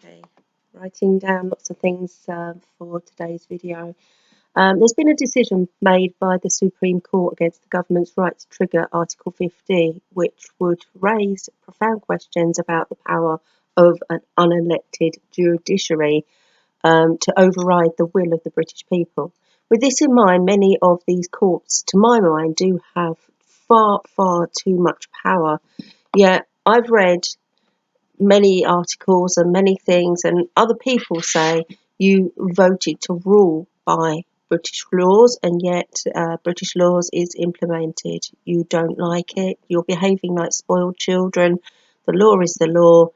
Okay, writing down lots of things for today's video. There's been a decision made by the Supreme Court against the government's right to trigger Article 50, which would raise profound questions about the power of an unelected judiciary to override the will of the British people. With this in mind, many of these courts, to my mind, do have far too much power. Yet I've read many articles and many things, and other people say you voted to rule by British laws, and yet British laws is implemented. You don't like it, you're behaving like spoiled children. The law is the law,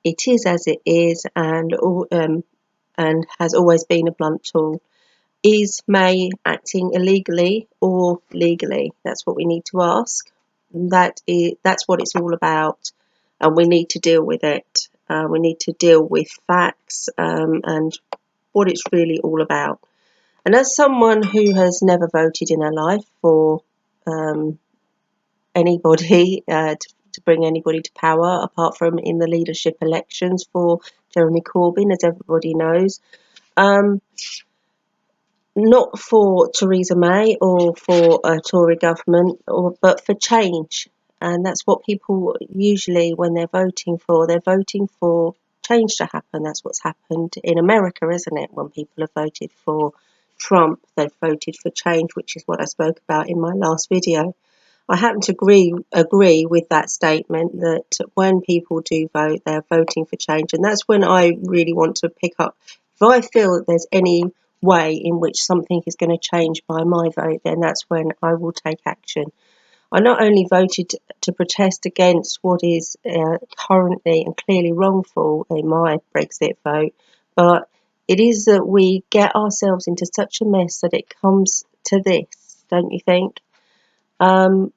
it is as it is, and has always been a blunt tool. Is May acting illegally or legally? That's what we need to ask. That's what it's all about, and we need to deal with it. We need to deal with facts and what it's really all about. And as someone who has never voted in her life for anybody to bring anybody to power, apart from in the leadership elections for Jeremy Corbyn, as everybody knows, not for Theresa May or for a Tory government, but for change. And that's what people usually, when they're voting for change to happen. That's what's happened in America, isn't it? When people have voted for Trump, they've voted for change, which is what I spoke about in my last video. I happen to agree with that statement, that when people do vote, they're voting for change. And that's when I really want to pick up. If I feel that there's any way in which something is going to change by my vote, then that's when I will take action. I not only voted to protest against what is currently and clearly wrongful in my Brexit vote, but it is that we get ourselves into such a mess that it comes to this, don't you think? Are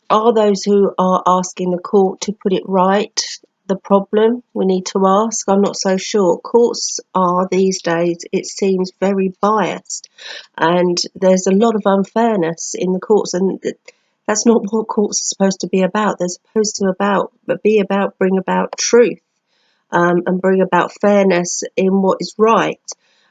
those who are asking the court to put it right the problem? We need to ask. I'm not so sure. Courts are these days, it seems, very biased, and there's a lot of unfairness in the courts, and that's not what courts are supposed to be about. They're supposed to bring about truth, and bring about fairness in what is right.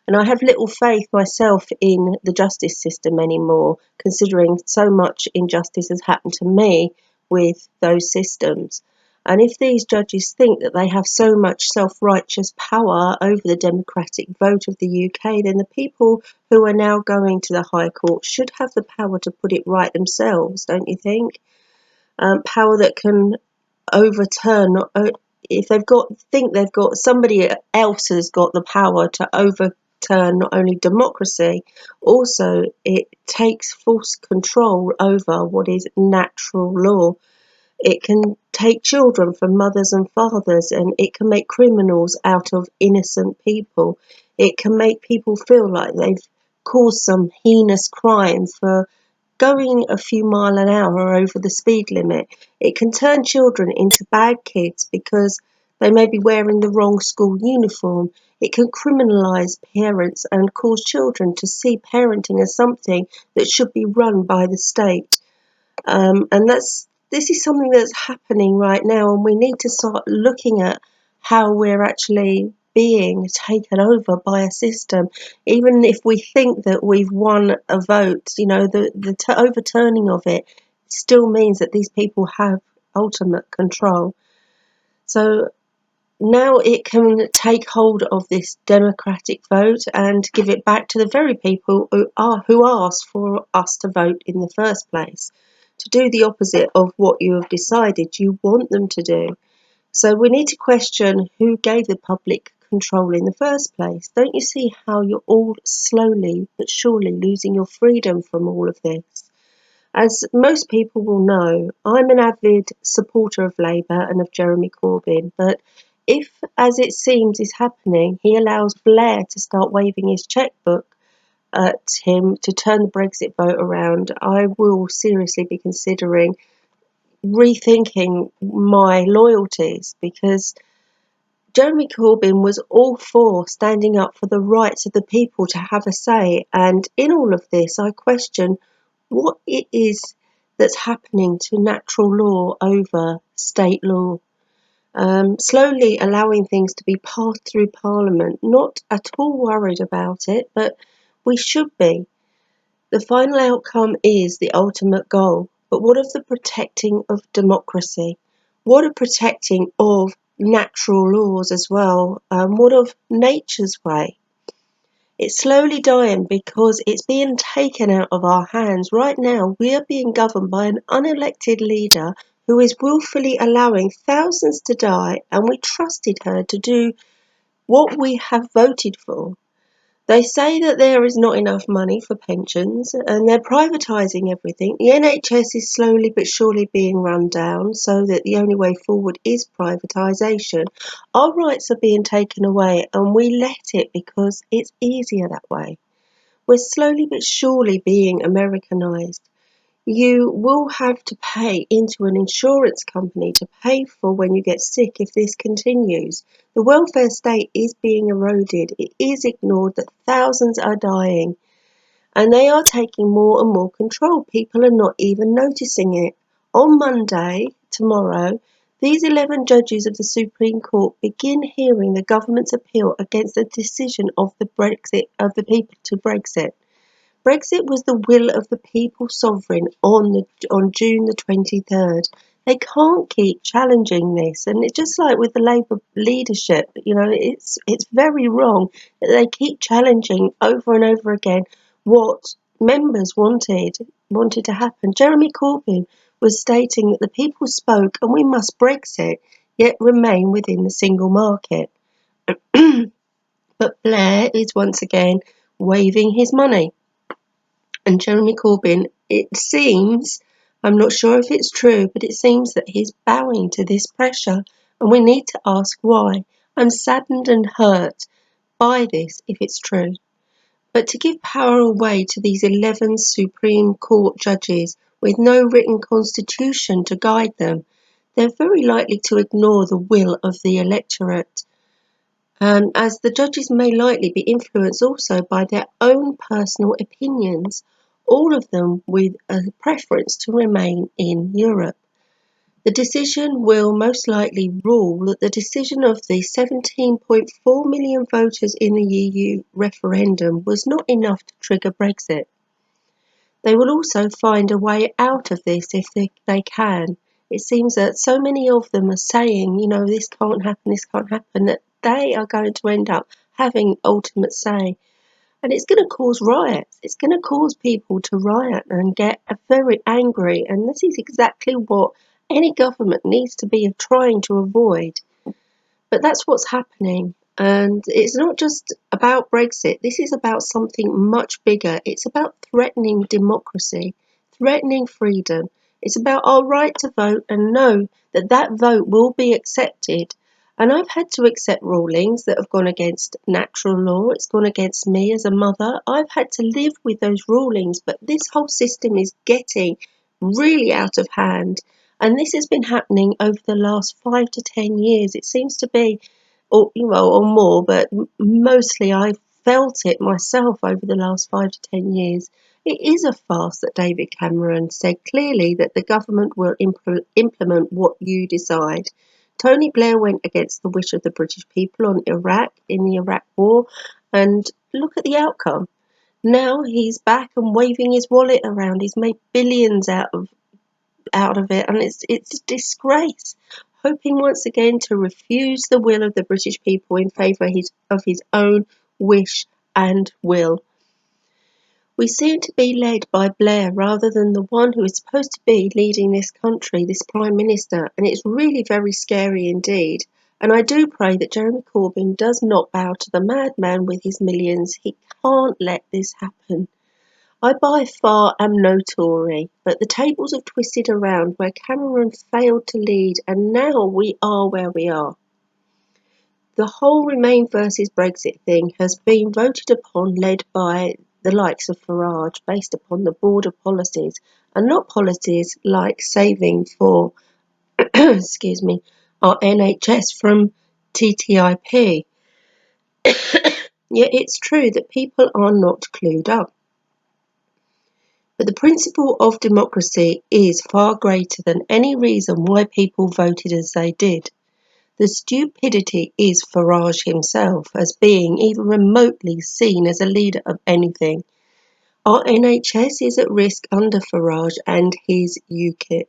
And I have little faith myself in the justice system anymore, considering so much injustice has happened to me with those systems. And if these judges think that they have so much self-righteous power over the democratic vote of the UK, then the people who are now going to the High Court should have the power to put it right themselves, don't you think? Power that can overturn, if they've got somebody else has got the power to overturn not only democracy, also it takes false control over what is natural law. It can take children from mothers and fathers, and it can make criminals out of innocent people. It can make people feel like they've caused some heinous crime for going a few miles an hour over the speed limit. It can turn children into bad kids because they may be wearing the wrong school uniform. It can criminalise parents and cause children to see parenting as something that should be run by the state. And this is something that's happening right now, and we need to start looking at how we're actually being taken over by a system. Even if we think that we've won a vote, the overturning of it still means that these people have ultimate control. So now it can take hold of this democratic vote and give it back to the very people who asked for us to vote in the first place, to do the opposite of what you have decided you want them to do. So we need to question who gave the public control in the first place. Don't you see how you're all slowly but surely losing your freedom from all of this? As most people will know, I'm an avid supporter of Labour and of Jeremy Corbyn, but if, as it seems is happening, he allows Blair to start waving his chequebook at him to turn the Brexit vote around, I will seriously be considering rethinking my loyalties, because Jeremy Corbyn was all for standing up for the rights of the people to have a say, and in all of this I question what it is that's happening to natural law over state law. slowly allowing things to be passed through Parliament. Not at all worried about it, but we should be. The final outcome is the ultimate goal. But what of the protecting of democracy? What of protecting of natural laws as well? What of nature's way? It's slowly dying because it's being taken out of our hands. Right now, we are being governed by an unelected leader who is willfully allowing thousands to die, and we trusted her to do what we have voted for. They say that there is not enough money for pensions and they're privatising everything. The NHS is slowly but surely being run down so that the only way forward is privatisation. Our rights are being taken away and we let it because it's easier that way. We're slowly but surely being Americanised. You will have to pay into an insurance company to pay for when you get sick if this continues. The welfare state is being eroded. It is ignored that thousands are dying and they are taking more and more control. People are not even noticing it. On Monday, tomorrow, these 11 judges of the Supreme Court begin hearing the government's appeal against the decision of the people to Brexit. Brexit was the will of the people sovereign on June the 23rd. They can't keep challenging this, and it's just like with the Labour leadership, it's very wrong that they keep challenging over and over again what members wanted to happen. Jeremy Corbyn was stating that the people spoke and we must Brexit, yet remain within the single market. But Blair is once again waving his money. And Jeremy Corbyn, it seems, I'm not sure if it's true, but it seems that he's bowing to this pressure, and we need to ask why. I'm saddened and hurt by this if it's true. But to give power away to these 11 Supreme Court judges with no written constitution to guide them, they're very likely to ignore the will of the electorate. As the judges may likely be influenced also by their own personal opinions, all of them with a preference to remain in Europe. The decision will most likely rule that the decision of the 17.4 million voters in the EU referendum was not enough to trigger Brexit. They will also find a way out of this if they can. It seems that so many of them are saying, this can't happen, that they are going to end up having ultimate say. And it's going to cause riots. It's going to cause people to riot and get very angry. And this is exactly what any government needs to be trying to avoid. But that's what's happening. And it's not just about Brexit. This is about something much bigger. It's about threatening democracy, threatening freedom. It's about our right to vote and know that that vote will be accepted. And I've had to accept rulings that have gone against natural law. It's gone against me as a mother. I've had to live with those rulings. But this whole system is getting really out of hand. And this has been happening over the last 5 to 10 years. It seems to be, or more, but mostly I've felt it myself over the last 5 to 10 years. It is a farce that David Cameron said clearly that the government will implement what you decide. Tony Blair went against the wish of the British people on Iraq in the Iraq War, and look at the outcome. Now he's back and waving his wallet around. He's made billions out of it, and it's a disgrace. Hoping once again to refuse the will of the British people in favour of his own wish and will. We seem to be led by Blair rather than the one who is supposed to be leading this country, this Prime Minister, and it's really very scary indeed. And I do pray that Jeremy Corbyn does not bow to the madman with his millions. He can't let this happen. I by far am no Tory, but the tables have twisted around where Cameron failed to lead and now we are where we are. The whole Remain versus Brexit thing has been voted upon, led by the likes of Farage, based upon the border policies and not policies like saving for, excuse me, our NHS from TTIP. Yet it's true that people are not clued up. But the principle of democracy is far greater than any reason why people voted as they did. The stupidity is Farage himself as being even remotely seen as a leader of anything. Our NHS is at risk under Farage and his UKIP.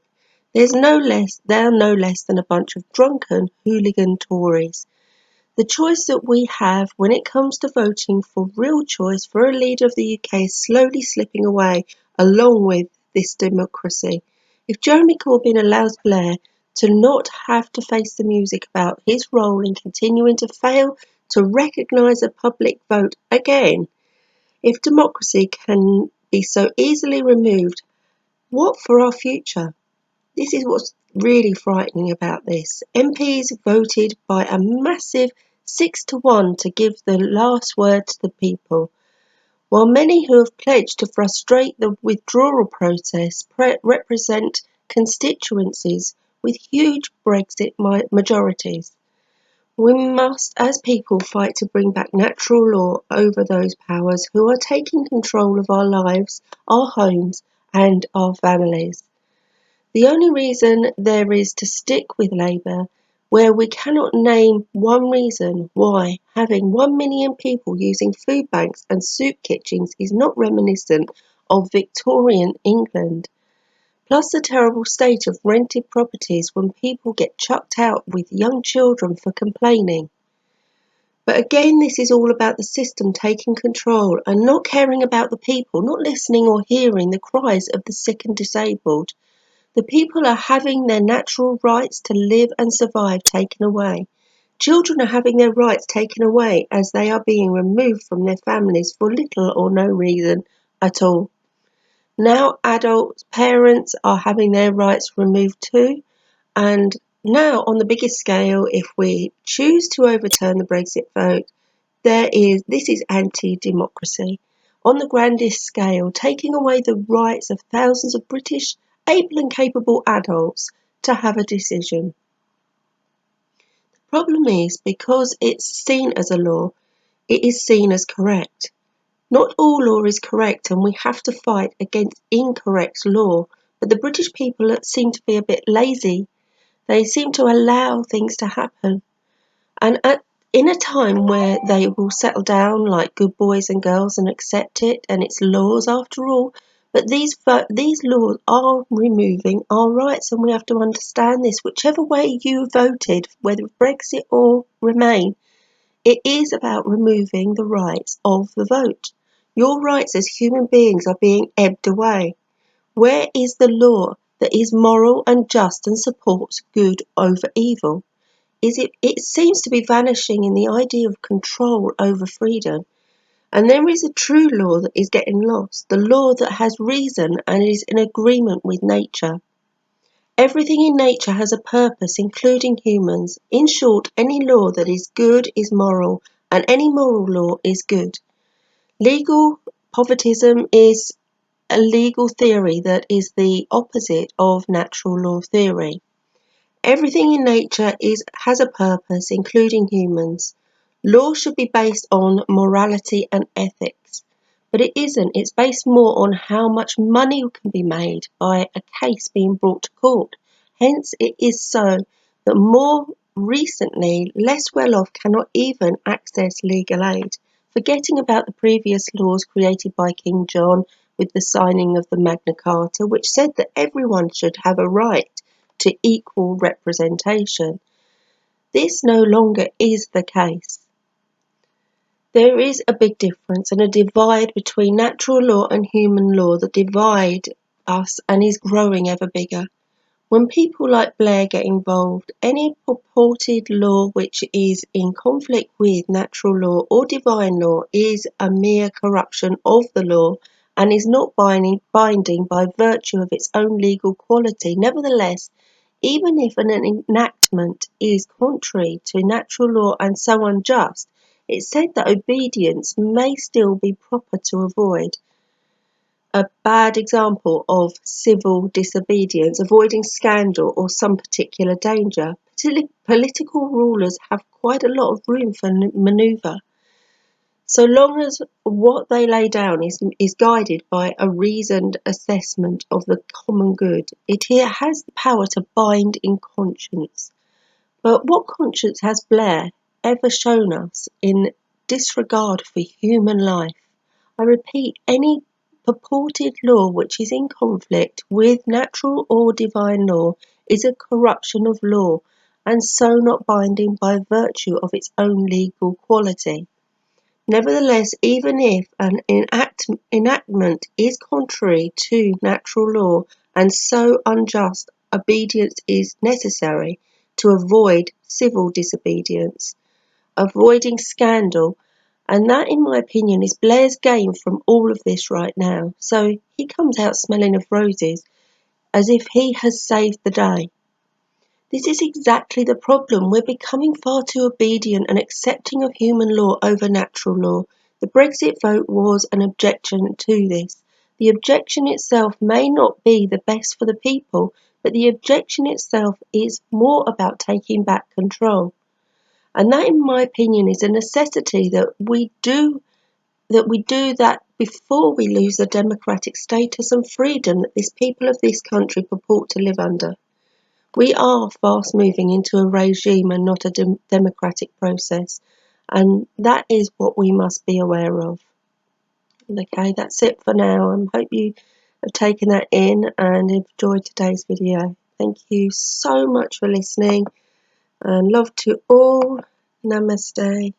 They're no less than a bunch of drunken hooligan Tories. The choice that we have when it comes to voting for real choice for a leader of the UK is slowly slipping away along with this democracy. If Jeremy Corbyn allows Blair to not have to face the music about his role in continuing to fail to recognise a public vote again, if democracy can be so easily removed, what for our future? This is what's really frightening about this. MPs voted by a massive 6-1 to give the last word to the people, while many who have pledged to frustrate the withdrawal process represent constituencies with huge Brexit majorities. We must, as people, fight to bring back natural law over those powers who are taking control of our lives, our homes, and our families. The only reason there is to stick with Labour, where we cannot name one reason why having 1 million people using food banks and soup kitchens is not reminiscent of Victorian England, plus the terrible state of rented properties when people get chucked out with young children for complaining. But again, this is all about the system taking control and not caring about the people, not listening or hearing the cries of the sick and disabled. The people are having their natural rights to live and survive taken away. Children are having their rights taken away as they are being removed from their families for little or no reason at all. Now adult parents are having their rights removed too, and now on the biggest scale, if we choose to overturn the Brexit vote, this is anti-democracy. On the grandest scale, taking away the rights of thousands of British able and capable adults to have a decision. The problem is, because it's seen as a law, it is seen as correct. Not all law is correct, and we have to fight against incorrect law, but the British people seem to be a bit lazy. They seem to allow things to happen. And in a time where they will settle down like good boys and girls and accept it, and it's laws after all, but these laws are removing our rights, and we have to understand this. Whichever way you voted, whether Brexit or Remain, it is about removing the rights of the vote. Your rights as human beings are being ebbed away. Where is the law that is moral and just and supports good over evil? It seems to be vanishing in the idea of control over freedom. And there is a true law that is getting lost, the law that has reason and is in agreement with nature. Everything in nature has a purpose, including humans. In short, any law that is good is moral, and any moral law is good. Legal positivism is a legal theory that is the opposite of natural law theory. Everything in nature has a purpose, including humans. Law should be based on morality and ethics, but it isn't. It's based more on how much money can be made by a case being brought to court. Hence, it is so that more recently, less well-off cannot even access legal aid, forgetting about the previous laws created by King John with the signing of the Magna Carta, which said that everyone should have a right to equal representation. This no longer is the case. There is a big difference and a divide between natural law and human law that divide us and is growing ever bigger. When people like Blair get involved, any purported law which is in conflict with natural law or divine law is a mere corruption of the law and is not binding by virtue of its own legal quality. Nevertheless, even if an enactment is contrary to natural law and so unjust, it's said that obedience may still be proper to avoid. A bad example of civil disobedience, avoiding scandal or some particular danger. Political rulers have quite a lot of room for manoeuvre, so long as what they lay down is guided by a reasoned assessment of the common good. It has the power to bind in conscience. But what conscience has Blair ever shown us in disregard for human life? I repeat, any purported law which is in conflict with natural or divine law is a corruption of law, and so not binding by virtue of its own legal quality. Nevertheless, even if an enactment is contrary to natural law, and so unjust, obedience is necessary to avoid civil disobedience, avoiding scandal, and that, in my opinion, is Blair's game from all of this right now. So he comes out smelling of roses as if he has saved the day. This is exactly the problem. We're becoming far too obedient and accepting of human law over natural law. The Brexit vote was an objection to this. The objection itself may not be the best for the people, but the objection itself is more about taking back control. And that, in my opinion, is a necessity that we do that before we lose the democratic status and freedom that these people of this country purport to live under. We are fast moving into a regime and not a democratic process, and that is what we must be aware of. Okay, that's it for now. I hope you have taken that in and enjoyed today's video. Thank you so much for listening, and love to all. Namaste.